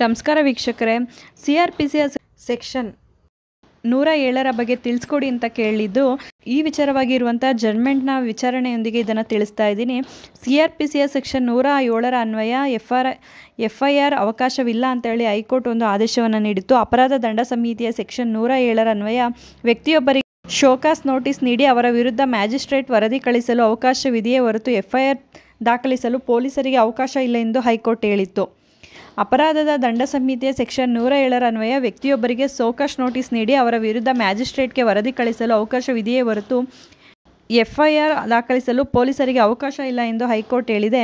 ನಮಸ್ಕಾರ ವೀಕ್ಷಕರೇ, CRPCಯ ಸೆಕ್ಷನ್ 107ರ ಬಗ್ಗೆ ತಿಳಿಸ್ಕೊಡಿ ಅಂತ ಕೇಳಿದ್ದು ಈ ವಿಚಾರವಾಗಿ ಇರುವಂಥ ಜಡ್ಜ್ಮೆಂಟ್ನ ವಿಚಾರಣೆಯೊಂದಿಗೆ ಇದನ್ನು ತಿಳಿಸ್ತಾ ಇದ್ದೀನಿ. CRPCಯ ಸೆಕ್ಷನ್ 107ರ ಅನ್ವಯ FIR ಅವಕಾಶವಿಲ್ಲ ಅಂತೇಳಿ ಹೈಕೋರ್ಟ್ ಒಂದು ಆದೇಶವನ್ನು ನೀಡಿತ್ತು. ಅಪರಾಧ ದಂಡ ಸಂಹಿತೆಯ ಸೆಕ್ಷನ್ 107ರ ಅನ್ವಯ ವ್ಯಕ್ತಿಯೊಬ್ಬರಿಗೆ ಶೋಕಾಸ್ ನೋಟಿಸ್ ನೀಡಿ ಅವರ ವಿರುದ್ಧ ಮ್ಯಾಜಿಸ್ಟ್ರೇಟ್ ವರದಿ ಕಳಿಸಲು ಅವಕಾಶವಿದೆಯೇ ಹೊರತು FIR ದಾಖಲಿಸಲು ಪೊಲೀಸರಿಗೆ ಅವಕಾಶ ಇಲ್ಲ ಎಂದು ಹೈಕೋರ್ಟ್ ಹೇಳಿತ್ತು. ಅಪರಾಧದ ದಂಡ ಸಂಹಿತೆಯ ಸೆಕ್ಷನ್ 107ರ ಅನ್ವಯ ವ್ಯಕ್ತಿಯೊಬ್ಬರಿಗೆ ಶೋಕಾಸ್ ನೋಟಿಸ್ ನೀಡಿ ಅವರ ವಿರುದ್ಧ ಮ್ಯಾಜಿಸ್ಟ್ರೇಟ್ಗೆ ವರದಿ ಕಳಿಸಲು ಅವಕಾಶವಿದೆಯೇ ಹೊರತು FIR ದಾಖಲಿಸಲು ಪೊಲೀಸರಿಗೆ ಅವಕಾಶ ಇಲ್ಲ ಎಂದು ಹೈಕೋರ್ಟ್ ಹೇಳಿದೆ.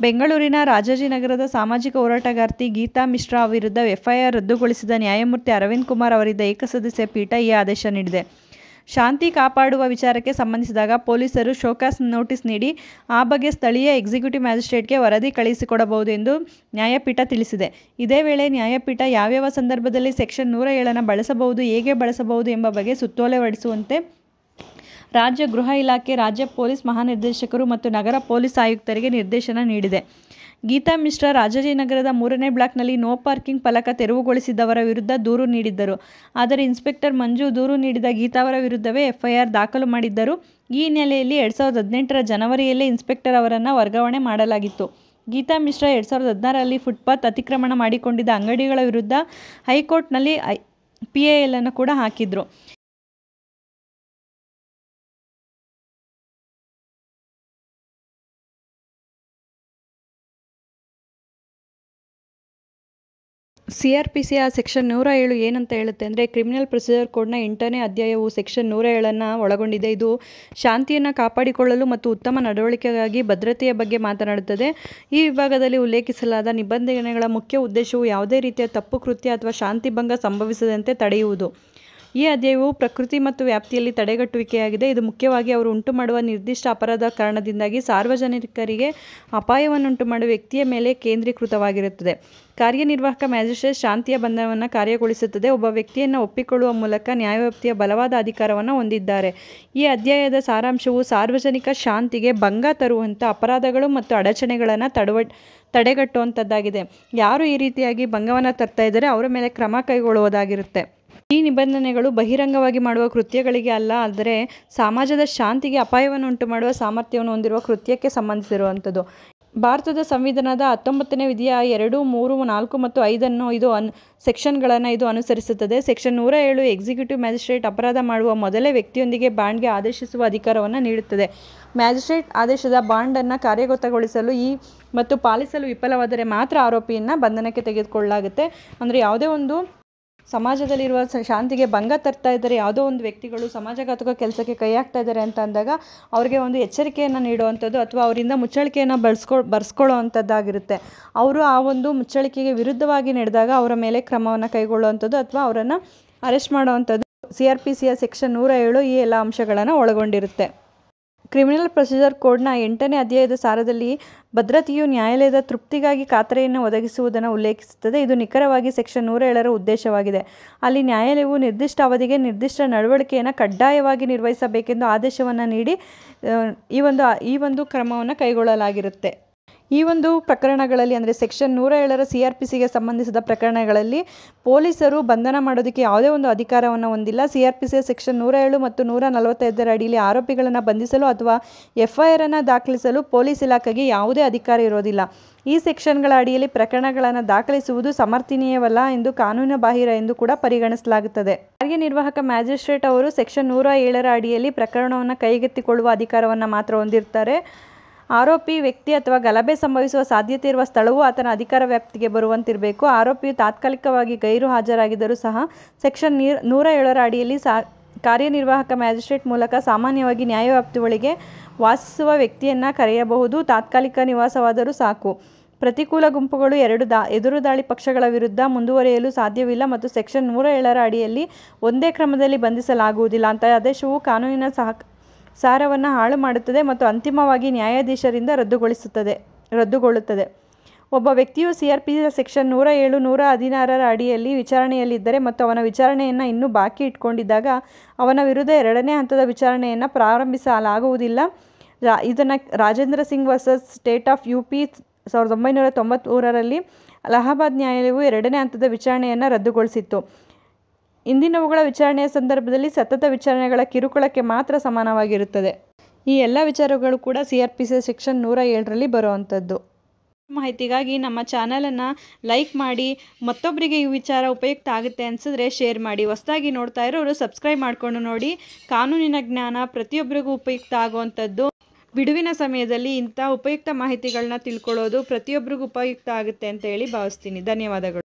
ಬೆಂಗಳೂರಿನ ರಾಜಾಜಿನಗರದ ಸಾಮಾಜಿಕ ಹೋರಾಟಗಾರ್ತಿ ಗೀತಾ ಮಿಶ್ರಾ ವಿರುದ್ಧ FIR ರದ್ದುಗೊಳಿಸಿದ ನ್ಯಾಯಮೂರ್ತಿ ಅರವಿಂದ್ ಕುಮಾರ್ ಅವರಿದ್ದ ಏಕಸದಸ್ಯ ಪೀಠ ಈ ಆದೇಶ ನೀಡಿದೆ. ಶಾಂತಿ ಕಾಪಾಡುವ ವಿಚಾರಕ್ಕೆ ಸಂಬಂಧಿಸಿದಾಗ ಪೊಲೀಸರು ಶೋಕಾಸ್ ನೋಟಿಸ್ ನೀಡಿ ಆ ಬಗ್ಗೆ ಸ್ಥಳೀಯ ಎಕ್ಸಿಕ್ಯೂಟಿವ್ ಮ್ಯಾಜಿಸ್ಟ್ರೇಟ್ಗೆ ವರದಿ ಕಳುಹಿಸಿಕೊಡಬಹುದು ಎಂದು ನ್ಯಾಯಪೀಠ ತಿಳಿಸಿದೆ. ಇದೇ ವೇಳೆ ನ್ಯಾಯಪೀಠ ಯಾವ್ಯಾವ ಸಂದರ್ಭದಲ್ಲಿ ಸೆಕ್ಷನ್ 107ನ್ನು ಬಳಸಬಹುದು, ಹೇಗೆ ಬಳಸಬಹುದು ಎಂಬ ಬಗ್ಗೆ ಸುತ್ತೋಲೆ ಹೊರಡಿಸುವಂತೆ ರಾಜ್ಯ ಗೃಹ ಇಲಾಖೆ, ರಾಜ್ಯ ಪೊಲೀಸ್ ಮಹಾನಿರ್ದೇಶಕರು ಮತ್ತು ನಗರ ಪೊಲೀಸ್ ಆಯುಕ್ತರಿಗೆ ನಿರ್ದೇಶನ ನೀಡಿದೆ. ಗೀತಾ ಮಿಶ್ರಾ ರಾಜಾಜಿನಗರದ 3ನೇ ಬ್ಲಾಕ್ನಲ್ಲಿ ನೋ ಪಾರ್ಕಿಂಗ್ ಫಲಕ ತೆರವುಗೊಳಿಸಿದವರ ವಿರುದ್ಧ ದೂರು ನೀಡಿದ್ದರು. ಆದರೆ ಇನ್ಸ್ಪೆಕ್ಟರ್ ಮಂಜು ದೂರು ನೀಡಿದ ಗೀತಾ ಅವರ ವಿರುದ್ಧವೇ FIR ದಾಖಲು ಮಾಡಿದ್ದರು. ಈ ಹಿನ್ನೆಲೆಯಲ್ಲಿ 2018ರ ಜನವರಿಯಲ್ಲೇ ಇನ್ಸ್ಪೆಕ್ಟರ್ ಅವರನ್ನು ವರ್ಗಾವಣೆ ಮಾಡಲಾಗಿತ್ತು. ಗೀತಾ ಮಿಶ್ರಾ 2016ರಲ್ಲಿ ಫುಟ್ಪಾತ್ ಅತಿಕ್ರಮಣ ಮಾಡಿಕೊಂಡಿದ್ದ ಅಂಗಡಿಗಳ ವಿರುದ್ಧ ಹೈಕೋರ್ಟ್ನಲ್ಲಿ PIL ಅನ್ನು ಕೂಡ ಹಾಕಿದ್ರು. CRPCಯ ಸೆಕ್ಷನ್ 107 ಏನಂತ ಹೇಳುತ್ತೆ ಅಂದರೆ, ಕ್ರಿಮಿನಲ್ ಪ್ರೊಸೀಜರ್ ಕೋಡ್ನ 8ನೇ ಅಧ್ಯಾಯವು ಸೆಕ್ಷನ್ 107ನ್ನು ಒಳಗೊಂಡಿದೆ. ಇದು ಶಾಂತಿಯನ್ನು ಕಾಪಾಡಿಕೊಳ್ಳಲು ಮತ್ತು ಉತ್ತಮ ನಡವಳಿಕೆಗಾಗಿ ಭದ್ರತೆಯ ಬಗ್ಗೆ ಮಾತನಾಡುತ್ತದೆ. ಈ ವಿಭಾಗದಲ್ಲಿ ಉಲ್ಲೇಖಿಸಲಾದ ನಿಬಂಧನೆಗಳ ಮುಖ್ಯ ಉದ್ದೇಶವು ಯಾವುದೇ ರೀತಿಯ ತಪ್ಪು ಕೃತ್ಯ ಅಥವಾ ಶಾಂತಿ ಭಂಗ ಸಂಭವಿಸದಂತೆ ತಡೆಯುವುದು. ಈ ಅಧ್ಯಾಯವು ಪ್ರಕೃತಿ ಮತ್ತು ವ್ಯಾಪ್ತಿಯಲ್ಲಿ ತಡೆಗಟ್ಟುವಿಕೆಯಾಗಿದೆ. ಇದು ಮುಖ್ಯವಾಗಿ ಅವರು ಉಂಟುಮಾಡುವ ನಿರ್ದಿಷ್ಟ ಅಪರಾಧ ಕಾರಣದಿಂದಾಗಿ ಸಾರ್ವಜನಿಕರಿಗೆ ಅಪಾಯವನ್ನುಂಟುಮಾಡುವ ವ್ಯಕ್ತಿಯ ಮೇಲೆ ಕೇಂದ್ರೀಕೃತವಾಗಿರುತ್ತದೆ. ಕಾರ್ಯನಿರ್ವಾಹಕ ಮ್ಯಾಜಿಸ್ಟ್ರೇಟ್ ಶಾಂತಿಯ ಬಂಧನವನ್ನು ಕಾರ್ಯಗೊಳಿಸುತ್ತದೆ. ಒಬ್ಬ ವ್ಯಕ್ತಿಯನ್ನು ಒಪ್ಪಿಕೊಳ್ಳುವ ಮೂಲಕ ನ್ಯಾಯವ್ಯಾಪ್ತಿಯ ಬಲವಾದ ಅಧಿಕಾರವನ್ನು ಹೊಂದಿದ್ದಾರೆ. ಈ ಅಧ್ಯಾಯದ ಸಾರಾಂಶವು ಸಾರ್ವಜನಿಕ ಶಾಂತಿಗೆ ಭಂಗ ತರುವಂಥ ಅಪರಾಧಗಳು ಮತ್ತು ಅಡಚಣೆಗಳನ್ನು ತಡೆಗಟ್ಟುವಂಥದ್ದಾಗಿದೆ. ಯಾರು ಈ ರೀತಿಯಾಗಿ ಭಂಗವನ್ನು ತರ್ತಾ ಇದ್ದಾರೆ ಅವರ ಮೇಲೆ ಕ್ರಮ ಕೈಗೊಳ್ಳುವುದಾಗಿರುತ್ತೆ. ಈ ನಿಬಂಧನೆಗಳು ಬಹಿರಂಗವಾಗಿ ಮಾಡುವ ಕೃತ್ಯಗಳಿಗೆ ಅಲ್ಲ, ಆದರೆ ಸಮಾಜದ ಶಾಂತಿಗೆ ಅಪಾಯವನ್ನು ಉಂಟುಮಾಡುವ ಸಾಮರ್ಥ್ಯವನ್ನು ಹೊಂದಿರುವ ಕೃತ್ಯಕ್ಕೆ ಸಂಬಂಧಿಸಿರುವಂಥದ್ದು. ಭಾರತದ ಸಂವಿಧಾನದ 19ನೇ ವಿಧಿಯ 2, 3, 4 ಮತ್ತು 5 ಸೆಕ್ಷನ್ಗಳನ್ನು ಇದು ಅನುಸರಿಸುತ್ತದೆ. ಸೆಕ್ಷನ್ 107 ಎಕ್ಸಿಕ್ಯೂಟಿವ್ ಮ್ಯಾಜಿಸ್ಟ್ರೇಟ್ ಅಪರಾಧ ಮಾಡುವ ಮೊದಲೇ ವ್ಯಕ್ತಿಯೊಂದಿಗೆ ಬಾಂಡ್ಗೆ ಆದೇಶಿಸುವ ಅಧಿಕಾರವನ್ನು ನೀಡುತ್ತದೆ. ಮ್ಯಾಜಿಸ್ಟ್ರೇಟ್ ಆದೇಶದ ಬಾಂಡನ್ನು ಕಾರ್ಯಗತಗೊಳಿಸಲು ಮತ್ತು ಪಾಲಿಸಲು ವಿಫಲವಾದರೆ ಮಾತ್ರ ಆರೋಪಿಯನ್ನು ಬಂಧನಕ್ಕೆ ತೆಗೆದುಕೊಳ್ಳಲಾಗುತ್ತೆ. ಅಂದರೆ ಯಾವುದೇ ಒಂದು ಸಮಾಜದಲ್ಲಿರುವ ಶಾಂತಿಗೆ ಭಂಗ ತರ್ತಾ ಇದ್ದಾರೆ, ಯಾವುದೋ ಒಂದು ವ್ಯಕ್ತಿಗಳು ಸಮಾಜಘಾತಕ ಕೆಲಸಕ್ಕೆ ಕೈ ಹಾಕ್ತಾ ಇದ್ದಾರೆ ಅಂತ ಅಂದಾಗ ಅವರಿಗೆ ಒಂದು ಎಚ್ಚರಿಕೆಯನ್ನು ನೀಡುವಂಥದ್ದು ಅಥವಾ ಅವರಿಂದ ಮುಚ್ಚಳಿಕೆಯನ್ನು ಬರ್ಸ್ಕೊಳ್ಳುವಂಥದ್ದಾಗಿರುತ್ತೆ. ಅವರು ಆ ಒಂದು ಮುಚ್ಚಳಿಕೆಗೆ ವಿರುದ್ಧವಾಗಿ ನಡೆದಾಗ ಅವರ ಮೇಲೆ ಕ್ರಮವನ್ನು ಕೈಗೊಳ್ಳುವಂಥದ್ದು ಅಥವಾ ಅವರನ್ನು ಅರೆಸ್ಟ್ ಮಾಡುವಂಥದ್ದು CRPCಯ ಸೆಕ್ಷನ್ 107 ಈ ಎಲ್ಲ ಅಂಶಗಳನ್ನು ಒಳಗೊಂಡಿರುತ್ತೆ. ಕ್ರಿಮಿನಲ್ ಪ್ರೊಸೀಜರ್ ಕೋಡ್ನ 8ನೇ ಅಧ್ಯಾಯದ ಸಾರದಲ್ಲಿ ಭದ್ರತೆಯು ನ್ಯಾಯಾಲಯದ ತೃಪ್ತಿಗಾಗಿ ಖಾತರಿಯನ್ನು ಒದಗಿಸುವುದನ್ನು ಉಲ್ಲೇಖಿಸುತ್ತದೆ. ಇದು ನಿಖರವಾಗಿ ಸೆಕ್ಷನ್ 107ರ ಉದ್ದೇಶವಾಗಿದೆ. ಅಲ್ಲಿ ನ್ಯಾಯಾಲಯವು ನಿರ್ದಿಷ್ಟ ಅವಧಿಗೆ ನಿರ್ದಿಷ್ಟ ನಡವಳಿಕೆಯನ್ನು ಕಡ್ಡಾಯವಾಗಿ ನಿರ್ವಹಿಸಬೇಕೆಂದು ಆದೇಶವನ್ನು ನೀಡಿ ಈ ಒಂದು ಕ್ರಮವನ್ನು ಕೈಗೊಳ್ಳಲಾಗಿರುತ್ತೆ. ಈ ಒಂದು ಪ್ರಕರಣಗಳಲ್ಲಿ ಅಂದರೆ ಸೆಕ್ಷನ್ 107ರ CRPCಗೆ ಸಂಬಂಧಿಸಿದ ಪ್ರಕರಣಗಳಲ್ಲಿ ಪೊಲೀಸರು ಬಂಧನ ಮಾಡೋದಕ್ಕೆ ಯಾವುದೇ ಒಂದು ಅಧಿಕಾರವನ್ನು ಹೊಂದಿಲ್ಲ. CRPCಯ ಸೆಕ್ಷನ್ 107 ಮತ್ತು 145ರ ಅಡಿಯಲ್ಲಿ ಆರೋಪಿಗಳನ್ನು ಬಂಧಿಸಲು ಅಥವಾ FIR ಅನ್ನು ದಾಖಲಿಸಲು ಪೊಲೀಸ್ ಇಲಾಖೆಗೆ ಯಾವುದೇ ಅಧಿಕಾರ ಇರೋದಿಲ್ಲ. ಈ ಸೆಕ್ಷನ್ಗಳ ಅಡಿಯಲ್ಲಿ ಪ್ರಕರಣಗಳನ್ನು ದಾಖಲಿಸುವುದು ಸಮರ್ಥನೀಯವಲ್ಲ ಎಂದು ಕಾನೂನು ಬಾಹಿರ ಎಂದು ಕೂಡ ಪರಿಗಣಿಸಲಾಗುತ್ತದೆ. ಕಾರ್ಯನಿರ್ವಾಹಕ ಮ್ಯಾಜಿಸ್ಟ್ರೇಟ್ ಅವರು ಸೆಕ್ಷನ್ 107ರ ಅಡಿಯಲ್ಲಿ ಪ್ರಕರಣವನ್ನು ಕೈಗೆತ್ತಿಕೊಳ್ಳುವ ಅಧಿಕಾರವನ್ನು ಮಾತ್ರ ಹೊಂದಿರ್ತಾರೆ. ಆರೋಪಿ ವ್ಯಕ್ತಿ ಅಥವಾ ಗಲಭೆ ಸಂಭವಿಸುವ ಸಾಧ್ಯತೆ ಇರುವ ಸ್ಥಳವು ಆತನ ಅಧಿಕಾರ ವ್ಯಾಪ್ತಿಗೆ ಬರುವಂತಿರಬೇಕು. ಆರೋಪಿಯು ತಾತ್ಕಾಲಿಕವಾಗಿ ಗೈರು ಹಾಜರಾಗಿದ್ದರೂ ಸಹ ಸೆಕ್ಷನ್ 107ರ ಅಡಿಯಲ್ಲಿ ಕಾರ್ಯನಿರ್ವಾಹಕ ಮ್ಯಾಜಿಸ್ಟ್ರೇಟ್ ಮೂಲಕ ಸಾಮಾನ್ಯವಾಗಿ ನ್ಯಾಯವ್ಯಾಪ್ತಿ ಒಳಗೆ ವಾಸಿಸುವ ವ್ಯಕ್ತಿಯನ್ನು ಕರೆಯಬಹುದು. ತಾತ್ಕಾಲಿಕ ನಿವಾಸವಾದರೂ ಸಾಕು. ಪ್ರತಿಕೂಲ ಗುಂಪುಗಳು ಎದುರುದಾಳಿ ಪಕ್ಷಗಳ ವಿರುದ್ಧ ಮುಂದುವರಿಯಲು ಸಾಧ್ಯವಿಲ್ಲ ಮತ್ತು ಸೆಕ್ಷನ್ 107ರ ಅಡಿಯಲ್ಲಿ ಒಂದೇ ಕ್ರಮದಲ್ಲಿ ಬಂಧಿಸಲಾಗುವುದಿಲ್ಲ. ಅಂತಹ ಆದೇಶವು ಕಾನೂನಿನ ಸಾರವನ್ನು ಹಾಳು ಮಾಡುತ್ತದೆ ಮತ್ತು ಅಂತಿಮವಾಗಿ ನ್ಯಾಯಾಧೀಶರಿಂದ ರದ್ದುಗೊಳ್ಳುತ್ತದೆ. ಒಬ್ಬ ವ್ಯಕ್ತಿಯು CRPCಯ ಸೆಕ್ಷನ್ 107, 116ರ ಅಡಿಯಲ್ಲಿ ವಿಚಾರಣೆಯಲ್ಲಿದ್ದರೆ ಮತ್ತು ಅವನ ವಿಚಾರಣೆಯನ್ನು ಇನ್ನೂ ಬಾಕಿ ಇಟ್ಕೊಂಡಿದ್ದಾಗ ಅವನ ವಿರುದ್ಧ 2ನೇ ಹಂತದ ವಿಚಾರಣೆಯನ್ನು ಪ್ರಾರಂಭಿಸಲಾಗುವುದಿಲ್ಲ. ಇದನ್ನು Rajendra Singh versus state of UP 1993ರಲ್ಲಿ ಅಲಹಾಬಾದ್ ನ್ಯಾಯಾಲಯವು 2ನೇ ಹಂತದ ವಿಚಾರಣೆಯನ್ನು ರದ್ದುಗೊಳಿಸಿತ್ತು. ಇಂದಿನವುಗಳ ವಿಚಾರಣೆಯ ಸಂದರ್ಭದಲ್ಲಿ ಸತತ ವಿಚಾರಣೆಗಳ ಕಿರುಕುಳಕ್ಕೆ ಮಾತ್ರ ಸಮಾನವಾಗಿರುತ್ತದೆ. ಈ ಎಲ್ಲ ವಿಚಾರಗಳು ಕೂಡ CRPC ಸೆಕ್ಷನ್ 107ರಲ್ಲಿ ಬರುವಂಥದ್ದು. ಮಾಹಿತಿಗಾಗಿ ನಮ್ಮ ಚಾನಲನ್ನು ಲೈಕ್ ಮಾಡಿ, ಮತ್ತೊಬ್ಬರಿಗೆ ಈ ವಿಚಾರ ಉಪಯುಕ್ತ ಆಗುತ್ತೆ ಅನಿಸಿದ್ರೆ ಶೇರ್ ಮಾಡಿ. ಹೊಸದಾಗಿ ನೋಡ್ತಾ ಇರೋರು ಸಬ್ಸ್ಕ್ರೈಬ್ ಮಾಡಿಕೊಂಡು ನೋಡಿ. ಕಾನೂನಿನ ಜ್ಞಾನ ಪ್ರತಿಯೊಬ್ಬರಿಗೂ ಉಪಯುಕ್ತ ಆಗುವಂಥದ್ದು. ಬಿಡುವಿನ ಸಮಯದಲ್ಲಿ ಇಂಥ ಉಪಯುಕ್ತ ಮಾಹಿತಿಗಳನ್ನ ತಿಳ್ಕೊಳ್ಳೋದು ಪ್ರತಿಯೊಬ್ಬರಿಗೂ ಉಪಯುಕ್ತ ಆಗುತ್ತೆ ಅಂತ ಹೇಳಿ ಭಾವಿಸ್ತೀನಿ. ಧನ್ಯವಾದಗಳು.